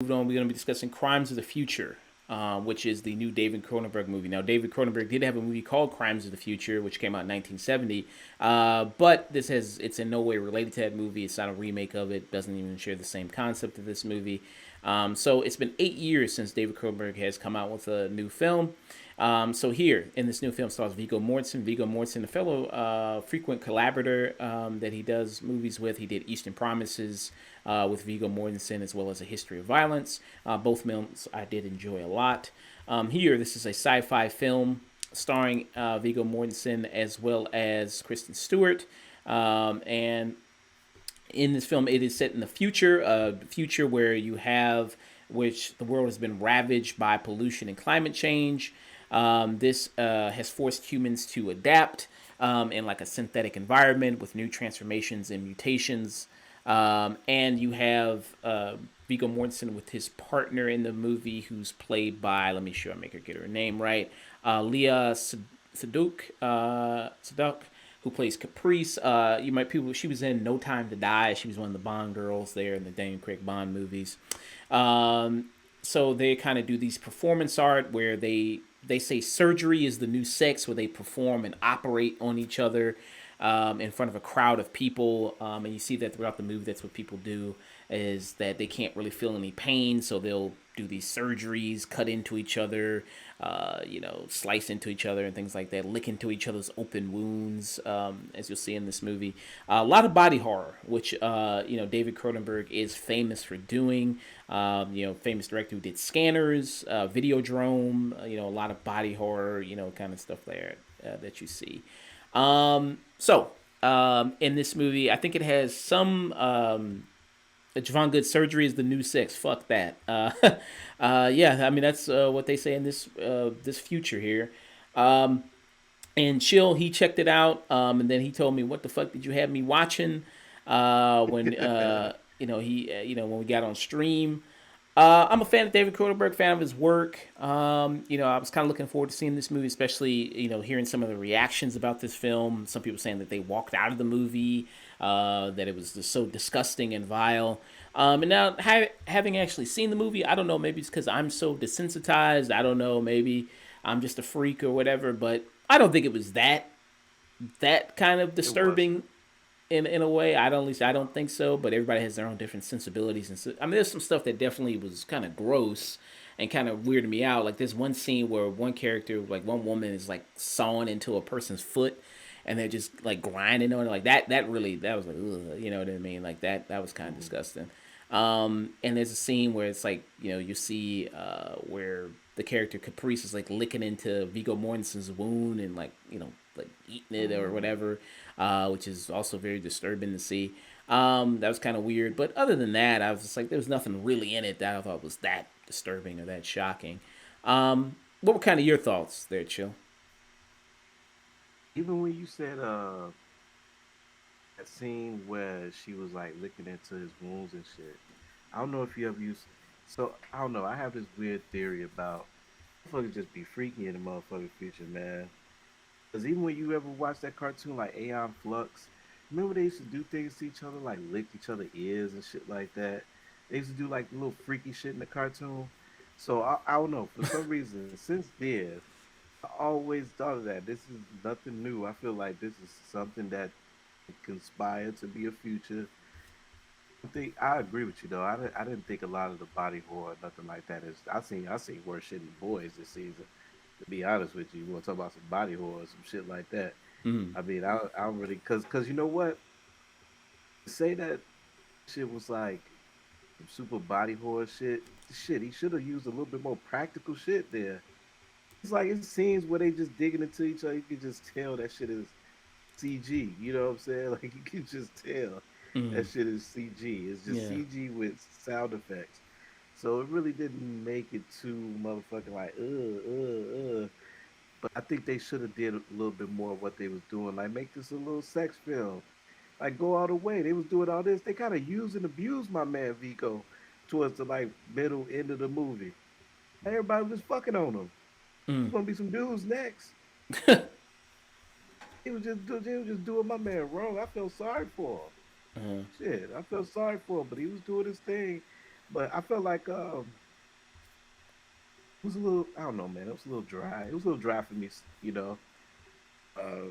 Moving on, we're going to be discussing Crimes of the Future, which is the new David Cronenberg movie. Now, David Cronenberg did have a movie called Crimes of the Future, which came out in 1970, but it's in no way related to that movie. It's not a remake of it. Doesn't even share the same concept of this movie. So it's been 8 years since David Cronenberg has come out with a new film. So here in this new film stars Viggo Mortensen. Viggo Mortensen, a fellow frequent collaborator that he does movies with. He did Eastern Promises with Viggo Mortensen, as well as A History of Violence. Both films I did enjoy a lot. Here, this is a sci-fi film starring Viggo Mortensen as well as Kristen Stewart. And in this film, it is set in the future where you have, which the world has been ravaged by pollution and climate change. This has forced humans to adapt in like a synthetic environment with new transformations and mutations. And you have Viggo Mortensen with his partner in the movie, who's played by, let me sure I make her get her name right, Leah Seduk, who plays Caprice. She was in No Time to Die. She was one of the Bond girls there in the Daniel Craig Bond movies. So they kind of do these performance art where they say surgery is the new sex, where they perform and operate on each other in front of a crowd of people. And you see that throughout the movie. That's what people do, is that they can't really feel any pain, so they'll do these surgeries, cut into each other, slice into each other and things like that, lick into each other's open wounds, as you'll see in this movie. A lot of body horror, which, David Cronenberg is famous for doing. Famous director who did Scanners, Videodrome, a lot of body horror, kind of stuff there that you see. In this movie, I think it has some Javon Good surgery is the new sex. Fuck that. Yeah, I mean that's what they say in this future here. And Chill, he checked it out, and then he told me, "What the fuck did you have me watching?" When when we got on stream. I'm a fan of David Cronenberg, fan of his work. I was kind of looking forward to seeing this movie, especially hearing some of the reactions about this film. Some people saying that they walked out of the movie, that it was just so disgusting and vile. And now having actually seen the movie, I don't know, maybe it's because I'm so desensitized. I don't know, maybe I'm just a freak or whatever, but I don't think it was that kind of It was. disturbing in a way. I don't At least I don't think so. But everybody has their own different sensibilities, and I mean, there's some stuff that definitely was kind of gross and kind of weirded me out. Like there's one scene where one character, like one woman, is like sawing into a person's foot, and they're just like grinding on it like that. That was like, ugh, you know what I mean? Like that was kind of Mhm. disgusting. And there's a scene where it's like you see where the character Caprice is like licking into Viggo Mortensen's wound and like like eating it or Mhm. whatever, which is also very disturbing to see. That was kind of weird, but other than that, I was just like, there was nothing really in it that I thought was that disturbing or that shocking. What were kind of your thoughts there, Chill? Even when you said that scene where she was like looking into his wounds and shit, I don't know if you ever used. So I don't know. I have this weird theory about motherfuckers just be freaky in the motherfucking future, man. Because even when you ever watch that cartoon like Aeon Flux, remember they used to do things to each other, like lick each other ears and shit like that. They used to do like little freaky shit in the cartoon. So I don't know. For some reason, since then, I always thought of that. This is nothing new. I feel like this is something that conspired to be a future. I agree with you though. I didn't think a lot of the body horror, or nothing like that. Is I seen worse shit in boys this season. To be honest with you, you want to talk about some body horror, some shit like that. Mm. I mean, I don't really cause you know what? To say that shit was like some super body horror shit. Shit, he should have used a little bit more practical shit there. It's like it scenes where they just digging into each other. You can just tell that shit is CG. You know what I'm saying? Like you can just tell Mm. that shit is CG. It's just Yeah. CG with sound effects. So it really didn't make it too motherfucking like But I think they should have did a little bit more of what they was doing. Like make this a little sex film. like go all the way. They was doing all this. They kind of used and abused my man Vico towards the like middle end of the movie. Everybody was just fucking on him. Mm. There's gonna be some dudes next. He was just doing my man wrong. I felt sorry for him. Uh, Shit, I felt sorry for him, but he was doing his thing. But I felt like it was a little, I don't know, man. It was a little dry. It was a little dry for me, you know. Uh,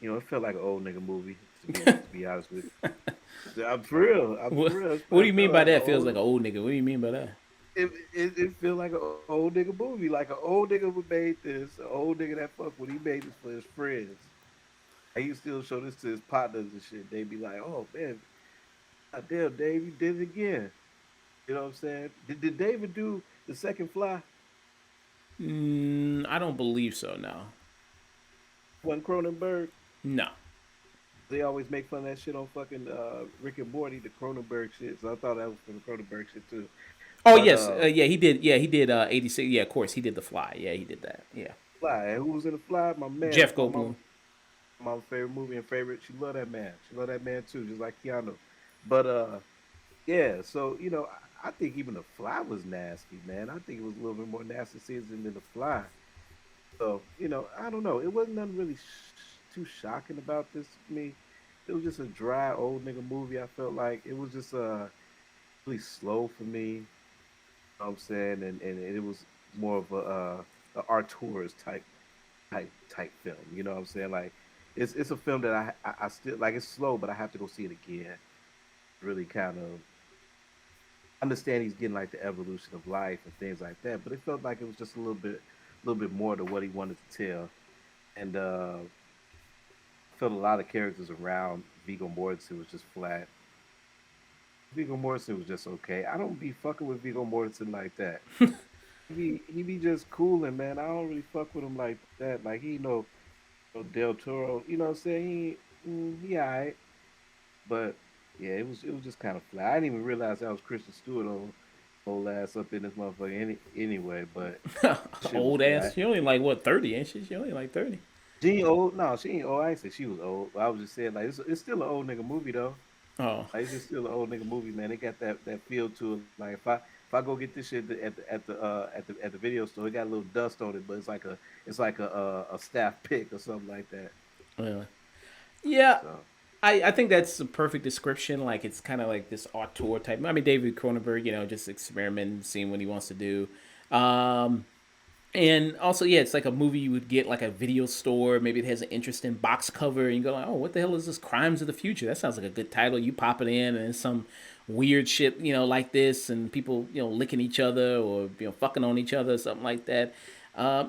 it felt like an old nigga movie to be honest with you. I'm for real. I'm what for real. What do It you felt mean by like an that? Feels like old. an old nigga. What do you mean by that? It feel like an old nigga movie. Like an old nigga who made this. An old nigga that fuck when he made this for his friends. And he still show this to his partners and shit. They be like, "Oh man, damn, Dave, you did it again." You know what I'm saying? Did David do the second fly? I don't believe so. No, One Cronenberg? no. They always make fun of that shit on fucking Rick and Morty, the Cronenberg shit. So I thought that was from the Cronenberg shit too. Oh But yes, yeah, he did. Yeah, he did. 86. Yeah, of course, he did the fly. Yeah, he did that. Yeah, Fly, who was in the Fly? My man. Jeff That's my Goldblum. mama's favorite movie and favorite. She loved that man. She loved that man too, just like Keanu. But yeah. So I think even the Fly was nasty, man. I think it was a little bit more nasty season than the Fly. So I don't know. It wasn't nothing really too shocking about this to me. It was just a dry old nigga movie. I felt like it was just really slow for me. Know what I'm saying, and it was more of a Artur's type film. You know what I'm saying? Like it's a film that I still like. It's slow, but I have to go see it again. Really kind of understand he's getting like the evolution of life and things like that. But it felt like it was just a little bit more to what he wanted to tell. And I felt a lot of characters around Viggo Mortensen was just flat. Viggo Mortensen was just okay. I don't be fucking with Viggo Mortensen like that. He be just cooling, man. I don't really fuck with him like that. Like he know Del Toro. You know what I'm saying? He alright. But yeah, it was just kind of flat. I didn't even realize that was Kristen Stewart on whole ass up in this motherfucker anyway. But shit was Old ass. flat. She only like what 30, ain't she? She only like 30. She ain't old. No, she ain't old. I ain't say she was old. I was just saying like it's still an old nigga movie though. Oh, Like, it's just still an old nigga movie, man. It got that feel to it. Like if I go get this shit at the video store, it got a little dust on it, but it's like a staff pick or something like that. really? Yeah, So I think that's a perfect description. Like it's kind of like this auteur type. I mean, David Cronenberg, just experimenting, seeing what he wants to do. Um, And also, yeah, it's like a movie you would get like a video store. Maybe it has an interesting box cover, and you go like, "Oh, what the hell is this? Crimes of the Future." That sounds like a good title. You pop it in, and it's some weird shit, like this, and people, licking each other or fucking on each other, something like that.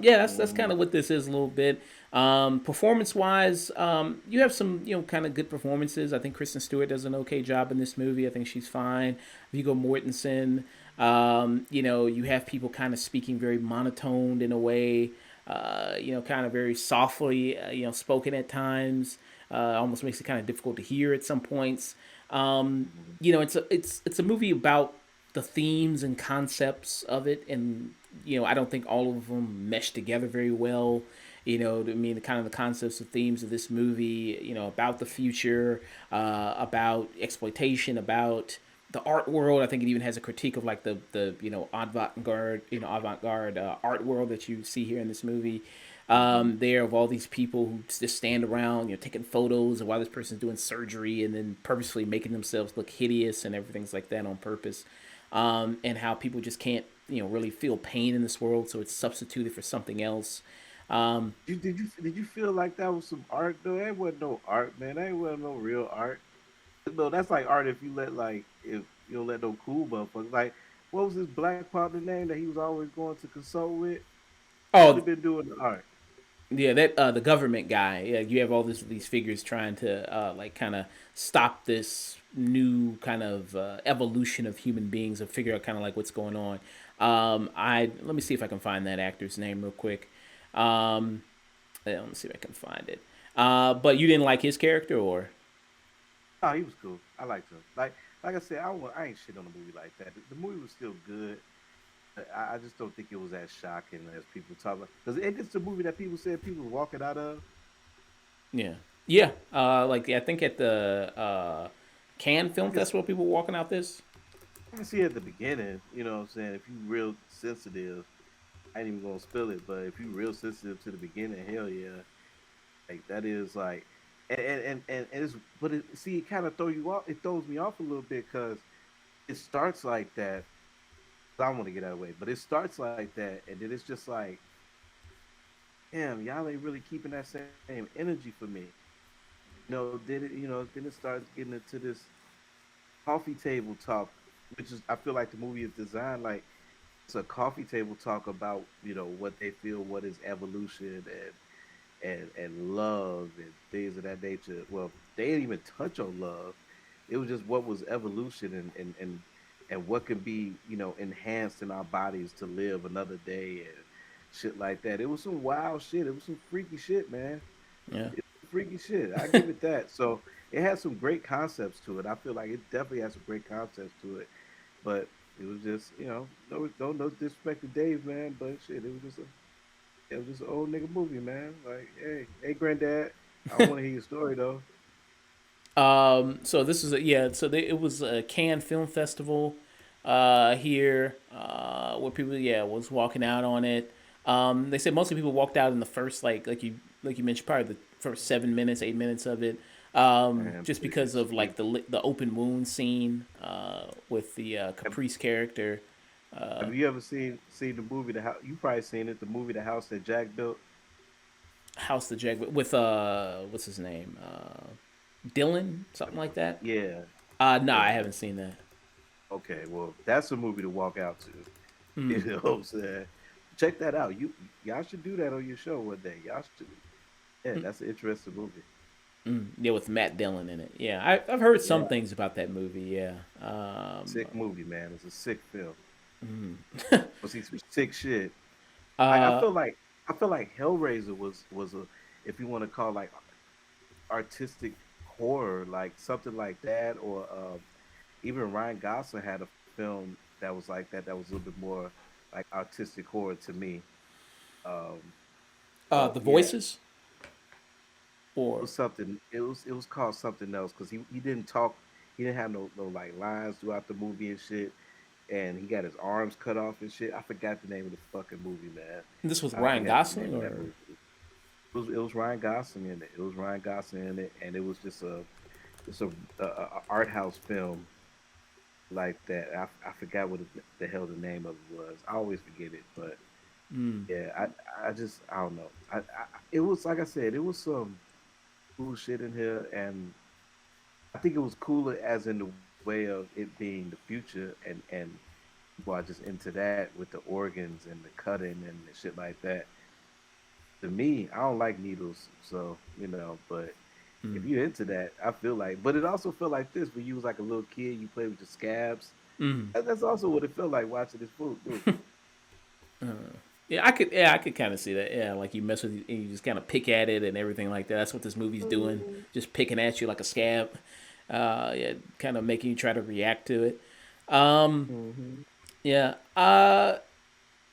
Yeah, that's kind mm, of what this is a little bit. Performance wise, you have some kind of good performances. I think Kristen Stewart does an okay job in this movie. I think she's fine. Viggo Mortensen. You have people kind of speaking very monotoned in a way, kind of very softly, spoken at times. Almost makes it kind of difficult to hear at some points. mm, It's a movie about the themes and concepts of it, and I don't think all of them mesh together very well. I mean, the kind of the concepts and themes of this movie, about the future, about exploitation, about the art world. I think it even has a critique of like the avant garde art world that you see here in this movie. mm, There of all these people who just stand around, taking photos of while this person's doing surgery and then purposefully making themselves look hideous and everything's like that on purpose. And how people just can't, really feel pain in this world, so it's substituted for something else. Um, did you feel like that was some art though? That wasn't no art, man. That wasn't no real art. No, that's like art if you don't let no cool motherfuckers like what was his black partner name that he was always going to consult with? He should oh, have been doing the art. yeah, that the government guy. Yeah, you have all these figures trying to like kind of stop this new kind of evolution of human beings and figure out kind of like what's going on. I Let me see if I can find that actor's name real quick. Um, let me see if I can find it. But you didn't like his character, or Oh, he was cool. I liked him. Like I said, I ain't shit on the movie like that. The movie was still good. I just don't think it was as shocking as people talk about. Because it's just a movie that people said people were walking out of. yeah, Yeah, like I think at the Cannes I Film can Festival, people were walking out this. I can see at the beginning, you know what I'm saying? If you real sensitive, I ain't even gonna spill it, but if you real sensitive to the beginning, hell yeah. Like that is like and it's but it see it kind of throw you off it throws me off a little bit because it starts like that. I want to get out of the way, but it starts like that, and then it's just like, damn, y'all ain't really keeping that same energy for me. Then then it starts getting into this coffee table talk, which is I feel like the movie is designed like it's a coffee table talk about what they feel, what is evolution and love and things of that nature. Well, they didn't even touch on love. It was just what was evolution and what can be enhanced in our bodies to live another day and shit like that. It was some wild shit. It was some freaky shit, man. Yeah. It was freaky shit. I give it that. So it has some great concepts to it. I feel like it definitely has some great concepts to it. But it was just, no disrespect to Dave, man. But shit, it was just an old nigga movie, man. Like, hey, granddad, I want to hear your story though. So this is it was a Cannes Film Festival here where people was walking out on it. They said mostly people walked out in the first like you mentioned probably the first 7 minutes 8 minutes of it. Man, Just because please, of please. like the open wound scene with the Have, Caprice character. have you ever seen the movie the house? You probably seen it, the movie The House That Jack Built. House the Jag with what's his name, Dylan, something like that. Yeah, No, I yeah. haven't seen that. Okay, well, that's a movie to walk out to. You know what I'm saying? Check that out. Y'all should do that on your show one day. Y'all should. Yeah, that's an interesting movie. Yeah, with Matt Dillon in it. Yeah, I've heard some Yeah, things about that movie. Yeah. sick movie, man. It's a sick film. We'll see some sick shit. I, I Uh, feel like I feel like Hellraiser was a if you want to call like artistic horror, like something like that, or even Ryan Gosling had a film that was like that. That was a little bit more like artistic horror to me. Um, so the yeah, voices or was something. It was called something else because he didn't talk. He didn't have no like lines throughout the movie and shit. And he got his arms cut off and shit. I forgot the name of the fucking movie, man. this with I Ryan forgot the Gosling name of that or movie. It was Ryan Gosling in it. It was Ryan Gosling in it, and it was just a art house film like that. I forgot what the hell the name of it was. I always forget it, but yeah, I don't know. It was like I said, it was some cool shit in here, and I think it was cooler as in the way of it being the future, and people are just into that with the organs and the cutting and the shit like that. To me, I don't like needles, so but if you're into that, I feel like, but it also felt like this when you was like a little kid, you played with the scabs. That's also what it felt like watching this movie. I could kind of see that. Yeah, like you mess with and you just kind of pick at it and everything like that. That's what this movie's doing, just picking at you like a scab. Yeah, kind of making you try to react to it. Mm-hmm. Yeah.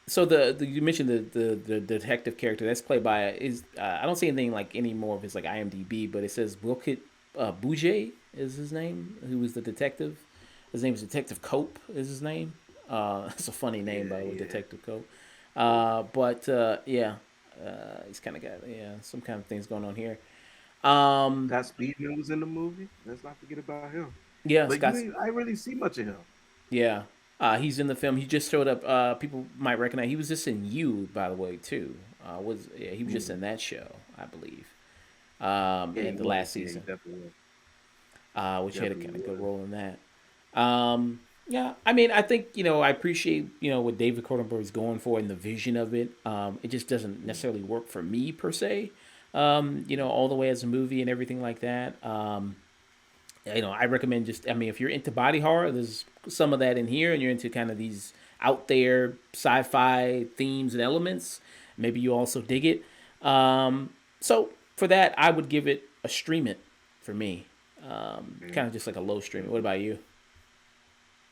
So you mentioned the detective character that's played by is I don't see anything like any more of his like IMDb, but it says Wilkit Bouget is his name. Who was the detective? His name is Detective Cope. Is his name? It's a funny name Yeah, by the way, yeah. Detective Cope. But yeah, he's kind of got some kind of things going on here. Scott Speedman was in the movie. Let's not forget about him. Yeah, But Scott. I ain't really see much of him. Yeah, he's in the film. He just showed up. People might recognize. He was just in You, by the way, too. Was yeah, he was just in Mm. that show, I believe, Yeah, he in the was. last Yeah, he season, definitely was. which he had a Definitely kind of good was. role in that. Yeah, I mean, I think I appreciate what David Cronenberg is going for and the vision of it. It just doesn't Mm. necessarily work for me per se. All the way as a movie and everything like that. I recommend just. I mean, if you're into body horror, there's some of that in here, and you're into kind of these out there sci-fi themes and elements. Maybe you also dig it. So for that, I would give it a stream it for me. Mm. Kind of just like a low stream it. What Mhm. about you?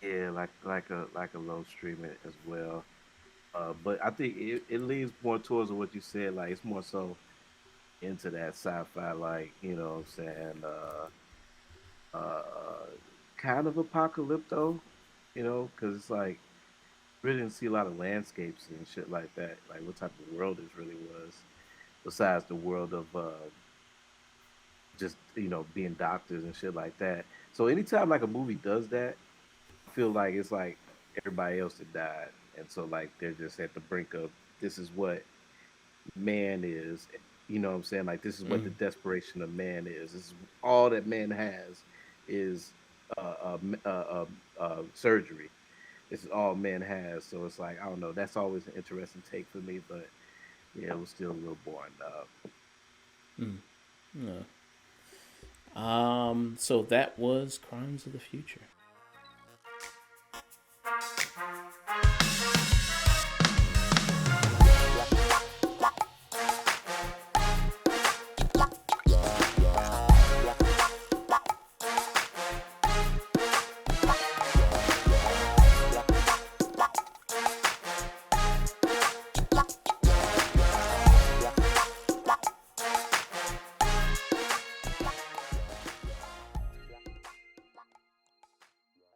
Yeah, like a low streaming as well. But I think it leans more towards what you said. Like it's more so. into that sci-fi, like what I'm saying, kind of apocalypto, because it's like really didn't see a lot of landscapes and shit like that, like what type of world this really was, besides the world of just being doctors and shit like that. So anytime like a movie does that, I feel like it's like everybody else that died, and so like they're just at the brink of this is what man is. You know what I'm saying? Like this is what the Mm. desperation of man is. This is all that man has is surgery. This is all man has. So it's like I don't know. That's always an interesting take for me, but yeah, it was still a little boring. No. So that was Crimes of the Future.